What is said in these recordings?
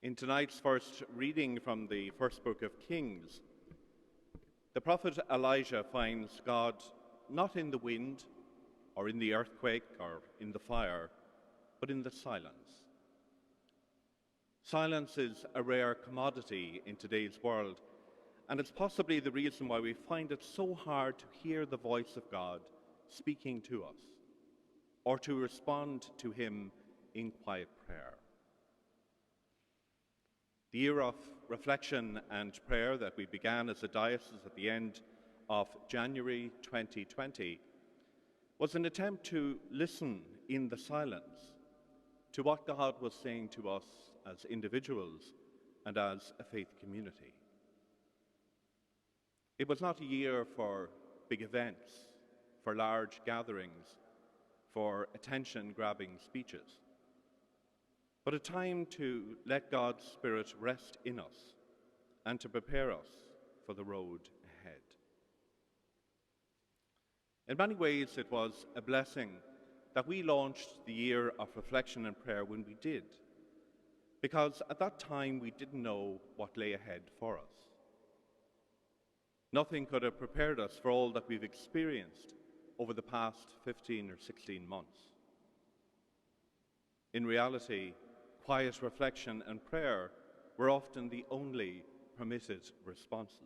In tonight's first reading from the first book of Kings, the prophet Elijah finds God not in the wind or in the earthquake or in the fire, but in the silence. Silence is a rare commodity in today's world, and it's possibly the reason why we find it so hard to hear the voice of God speaking to us or to respond to him in quiet prayer. The year of reflection and prayer that we began as a diocese at the end of January 2020 was an attempt to listen in the silence to what God was saying to us as individuals and as a faith community. It was not a year for big events, for large gatherings, for attention-grabbing speeches, but a time to let God's Spirit rest in us and to prepare us for the road ahead. In many ways, it was a blessing that we launched the year of reflection and prayer when we did, because at that time we didn't know what lay ahead for us. Nothing could have prepared us for all that we've experienced over the past 15 or 16 months. In reality, quiet reflection and prayer were often the only permitted responses.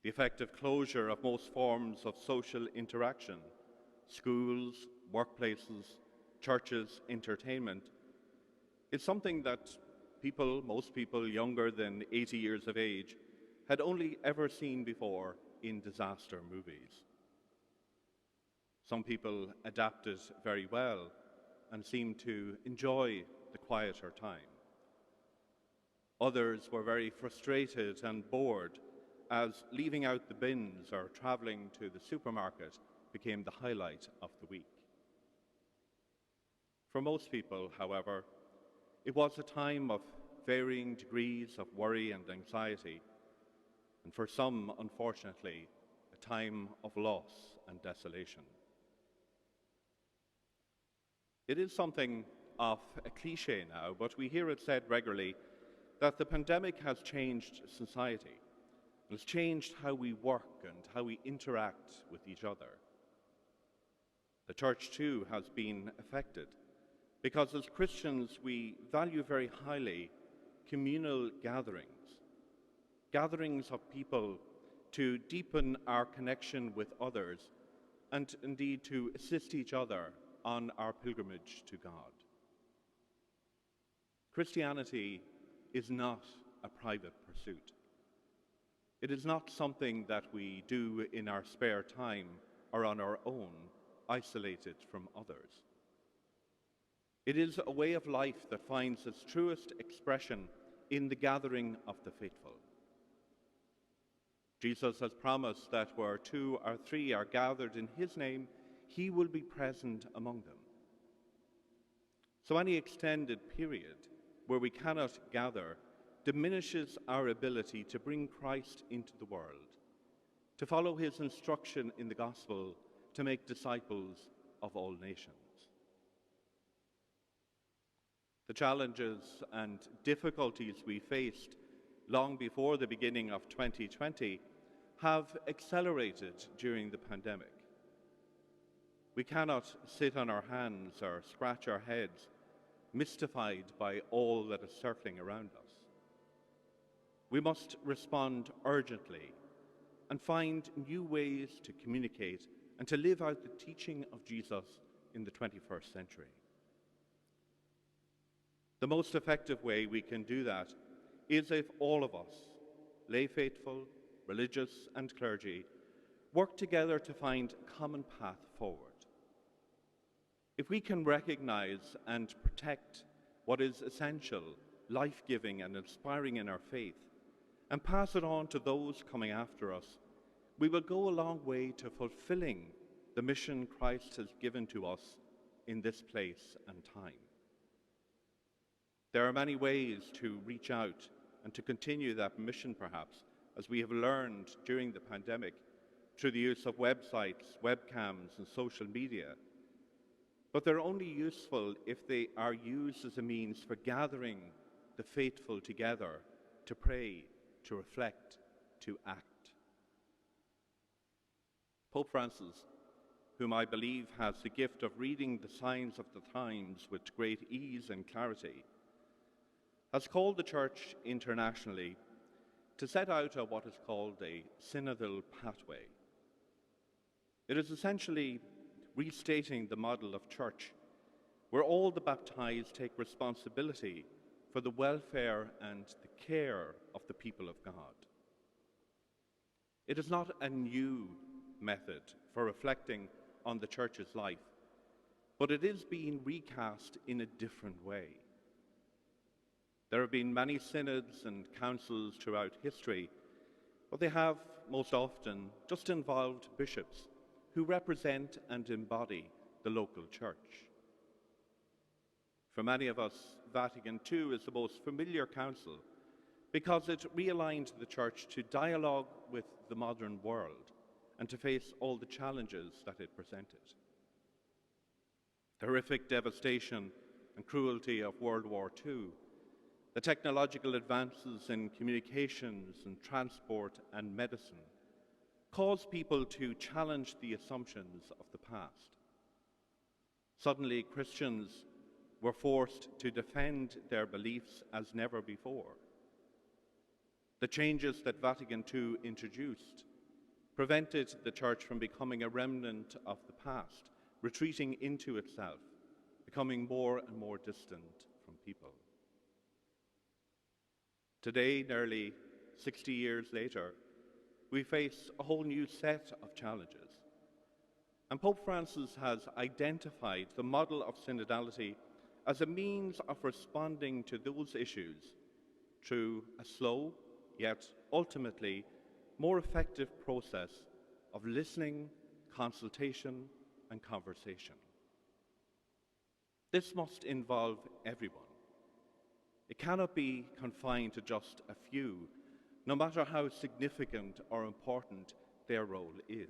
The effective closure of most forms of social interaction, schools, workplaces, churches, entertainment, is something that most people younger than 80 years of age, had only ever seen before in disaster movies. Some people adapted very well and seemed to enjoy the quieter time. Others were very frustrated and bored as leaving out the bins or travelling to the supermarket became the highlight of the week. For most people, however, it was a time of varying degrees of worry and anxiety, and for some, unfortunately, a time of loss and desolation. It is something of a cliche now, but we hear it said regularly that the pandemic has changed society. It has changed how we work and how we interact with each other. The church, too, has been affected because as Christians we value very highly communal gatherings of people to deepen our connection with others and indeed to assist each other on our pilgrimage to God. Christianity is not a private pursuit. It is not something that we do in our spare time or on our own, isolated from others. It is a way of life that finds its truest expression in the gathering of the faithful. Jesus has promised that where 2 or 3 are gathered in his name, he will be present among them. So any extended period where we cannot gather diminishes our ability to bring Christ into the world, to follow his instruction in the gospel to make disciples of all nations. The challenges and difficulties we faced long before the beginning of 2020 have accelerated during the pandemic. We cannot sit on our hands or scratch our heads, mystified by all that is circling around us. We must respond urgently and find new ways to communicate and to live out the teaching of Jesus in the 21st century. The most effective way we can do that is if all of us, lay faithful, religious and clergy, work together to find a common path forward. If we can recognize and protect what is essential, life-giving and inspiring in our faith, and pass it on to those coming after us, we will go a long way to fulfilling the mission Christ has given to us in this place and time. There are many ways to reach out and to continue that mission, perhaps, as we have learned during the pandemic through the use of websites, webcams, and social media. but they're only useful if they are used as a means for gathering the faithful together to pray, to reflect, to act. Pope Francis, whom I believe has the gift of reading the signs of the times with great ease and clarity, has called the Church internationally to set out on what is called a synodal pathway. It is essentially restating the model of church where all the baptized take responsibility for the welfare and the care of the people of God. It is not a new method for reflecting on the Church's life, but it is being recast in a different way. There have been many synods and councils throughout history, but they have most often just involved bishops who represent and embody the local church. For many of us, Vatican II is the most familiar council because it realigned the Church to dialogue with the modern world and to face all the challenges that it presented. The horrific devastation and cruelty of World War II, the technological advances in communications and transport and medicine, caused people to challenge the assumptions of the past. Suddenly, Christians were forced to defend their beliefs as never before. The changes that Vatican II introduced prevented the Church from becoming a remnant of the past, retreating into itself, becoming more and more distant from people. Today, nearly 60 years later, we face a whole new set of challenges. And Pope Francis has identified the model of synodality as a means of responding to those issues through a slow, yet ultimately more effective process of listening, consultation, and conversation. This must involve everyone. It cannot be confined to just a few, no matter how significant or important their role is.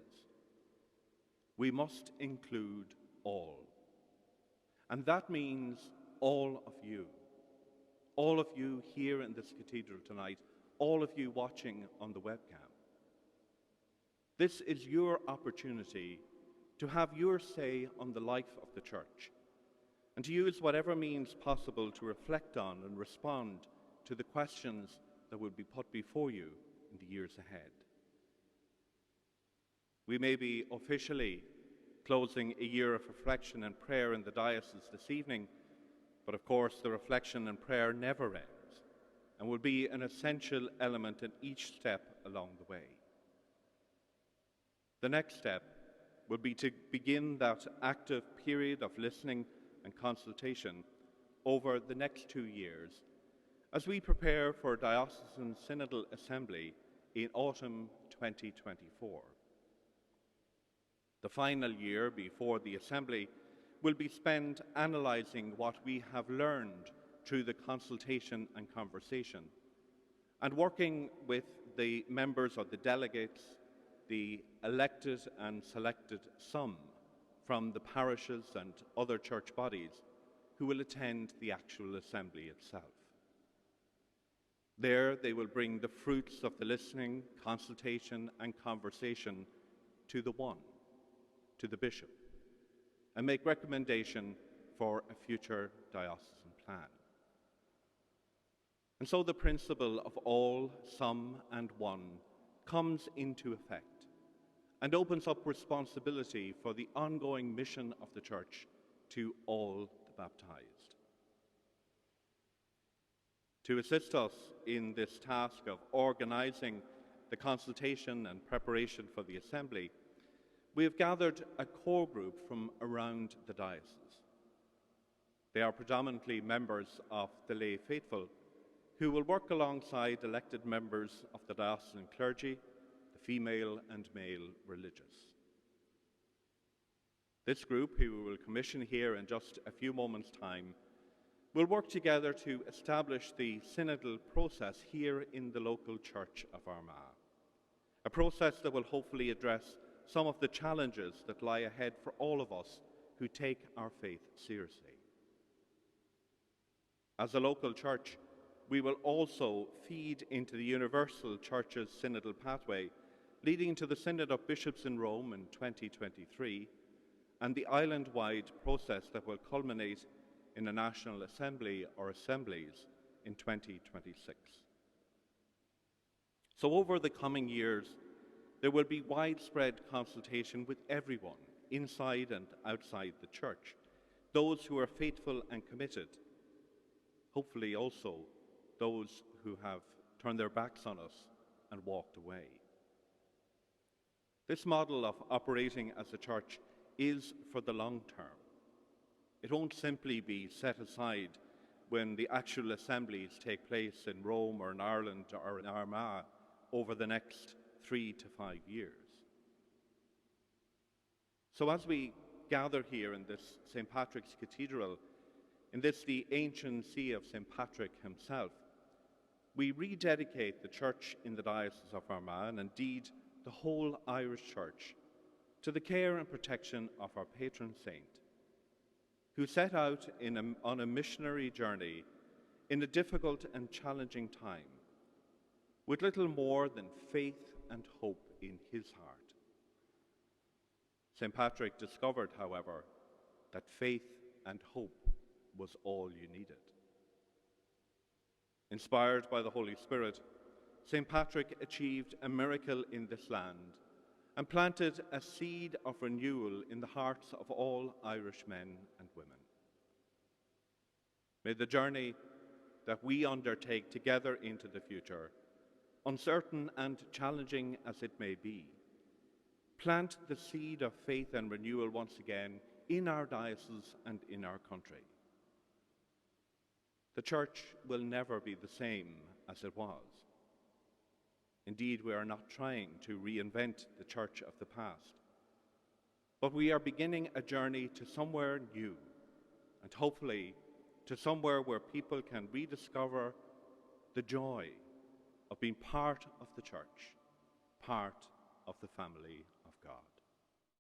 We must include all. And that means all of you here in this cathedral tonight, all of you watching on the webcam. This is your opportunity to have your say on the life of the Church and to use whatever means possible to reflect on and respond to the questions that will be put before you in the years ahead. We may be officially closing a year of reflection and prayer in the diocese this evening, but of course the reflection and prayer never ends and will be an essential element in each step along the way. The next step will be to begin that active period of listening and consultation over the next 2 years as we prepare for Diocesan Synodal Assembly in autumn 2024. The final year before the Assembly will be spent analysing what we have learned through the consultation and conversation and working with the members of the delegates, the elected and selected some from the parishes and other church bodies who will attend the actual assembly itself. There they will bring the fruits of the listening, consultation and conversation to the one, to the bishop, and make recommendation for a future diocesan plan. And so the principle of all, some and one comes into effect and opens up responsibility for the ongoing mission of the Church to all the baptized. To assist us in this task of organising the consultation and preparation for the Assembly, we have gathered a core group from around the diocese. They are predominantly members of the lay faithful who will work alongside elected members of the diocesan clergy, the female and male religious. This group, who we will commission here in just a few moments' time, will work together to establish the synodal process here in the local church of Armagh, a process that will hopefully address some of the challenges that lie ahead for all of us who take our faith seriously. As a local church, we will also feed into the Universal Church's synodal pathway, leading to the Synod of Bishops in Rome in 2023 and the island-wide process that will culminate in a National Assembly or assemblies in 2026. So over the coming years, there will be widespread consultation with everyone, inside and outside the church, those who are faithful and committed, hopefully also those who have turned their backs on us and walked away. This model of operating as a church is for the long term. It won't simply be set aside when the actual assemblies take place in Rome or in Ireland or in Armagh over the next 3 to 5 years. So as we gather here in this St. Patrick's Cathedral, in this the ancient see of St. Patrick himself, we rededicate the church in the Diocese of Armagh, and indeed the whole Irish Church, to the care and protection of our patron saint, who set out on a missionary journey in a difficult and challenging time, with little more than faith and hope in his heart. St. Patrick discovered, however, that faith and hope was all you needed. Inspired by the Holy Spirit, St. Patrick achieved a miracle in this land and planted a seed of renewal in the hearts of all Irish men and women. May the journey that we undertake together into the future, uncertain and challenging as it may be, plant the seed of faith and renewal once again in our diocese and in our country. The Church will never be the same as it was. Indeed, we are not trying to reinvent the Church of the past, but we are beginning a journey to somewhere new, and hopefully to somewhere where people can rediscover the joy of being part of the Church, part of the family of God.